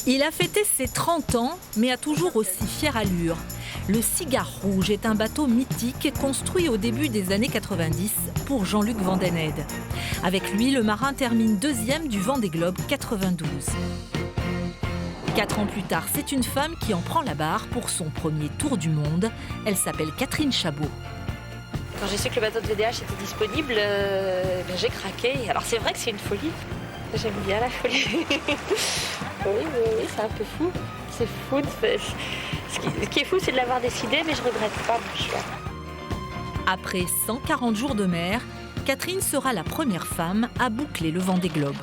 Il a fêté ses 30 ans, mais a toujours aussi fière allure. Le Cigare Rouge est un bateau mythique construit au début des années 90 pour Jean-Luc Vandeneyde. Avec lui, le marin termine deuxième du Vendée Globe 92. 4 ans plus tard, c'est une femme qui en prend la barre pour son premier tour du monde. Elle s'appelle Catherine Chabot. Quand j'ai su que le bateau de VDH était disponible, j'ai craqué. Alors c'est vrai que c'est une folie. J'aime bien la folie. Oui, c'est un peu fou. C'est fou. Ce qui est fou, c'est de l'avoir décidé, mais je ne regrette pas mon choix. Après 140 jours de mer, Catherine sera la première femme à boucler le Vendée Globe.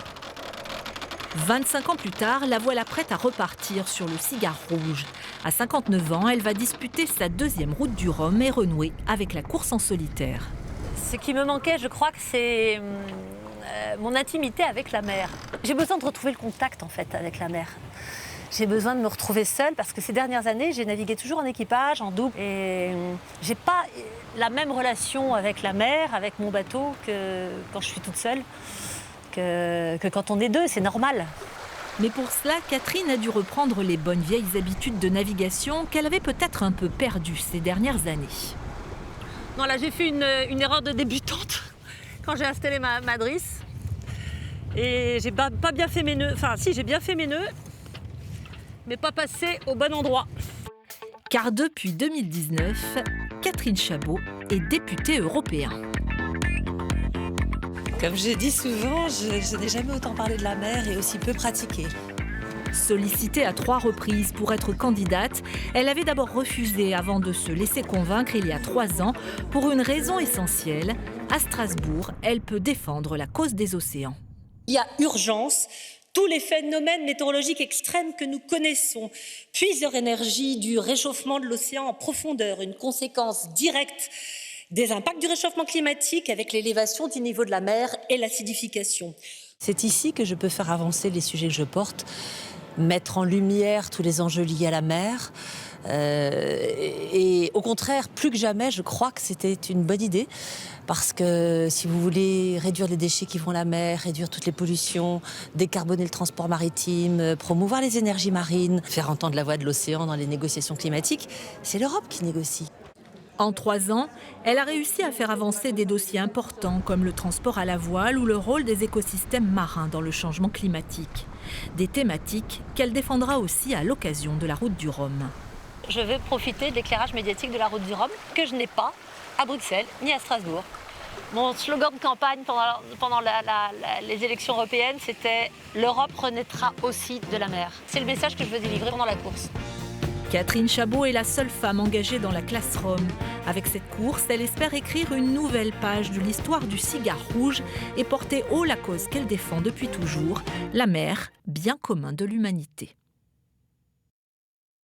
25 ans plus tard, la voilà prête à repartir sur le Cigare Rouge. À 59 ans, elle va disputer sa deuxième route du Rhum et renouer avec la course en solitaire. Ce qui me manquait, je crois que c'est mon intimité avec la mer. J'ai besoin de retrouver le contact en fait avec la mer. J'ai besoin de me retrouver seule parce que ces dernières années, j'ai navigué toujours en équipage, en double. Et j'ai pas la même relation avec la mer, avec mon bateau, que quand je suis toute seule, que quand on est deux, c'est normal. Mais pour cela, Catherine a dû reprendre les bonnes vieilles habitudes de navigation qu'elle avait peut-être un peu perdues ces dernières années. Non, là, j'ai fait une erreur de débutante quand j'ai installé ma drisse. Et j'ai pas bien fait mes nœuds. Enfin, si, j'ai bien fait mes nœuds, mais pas passé au bon endroit. Car depuis 2019, Catherine Chabot est députée européen. Comme je dis souvent, je n'ai jamais autant parlé de la mer et aussi peu pratiqué. Sollicitée à 3 reprises pour être candidate, elle avait d'abord refusé avant de se laisser convaincre il y a 3 ans pour une raison essentielle. À Strasbourg, elle peut défendre la cause des océans. Il y a urgence. Tous les phénomènes météorologiques extrêmes que nous connaissons puisent leur énergie du réchauffement de l'océan en profondeur, une conséquence directe des impacts du réchauffement climatique avec l'élévation du niveau de la mer et l'acidification. C'est ici que je peux faire avancer les sujets que je porte, mettre en lumière tous les enjeux liés à la mer. Et au contraire, plus que jamais, je crois que c'était une bonne idée. Parce que si vous voulez réduire les déchets qui vont à la mer, réduire toutes les pollutions, décarboner le transport maritime, promouvoir les énergies marines, faire entendre la voix de l'océan dans les négociations climatiques, c'est l'Europe qui négocie. En 3 ans, elle a réussi à faire avancer des dossiers importants comme le transport à la voile ou le rôle des écosystèmes marins dans le changement climatique. Des thématiques qu'elle défendra aussi à l'occasion de la route du Rhum. Je veux profiter de l'éclairage médiatique de la route du Rhum que je n'ai pas à Bruxelles ni à Strasbourg. Mon slogan de campagne pendant les élections européennes, c'était « L'Europe renaîtra aussi de la mer ». C'est le message que je veux délivrer pendant la course. Catherine Chabot est la seule femme engagée dans la classe Rhum. Avec cette course, elle espère écrire une nouvelle page de l'histoire du Cigare Rouge et porter haut la cause qu'elle défend depuis toujours, la mer, bien commun de l'humanité.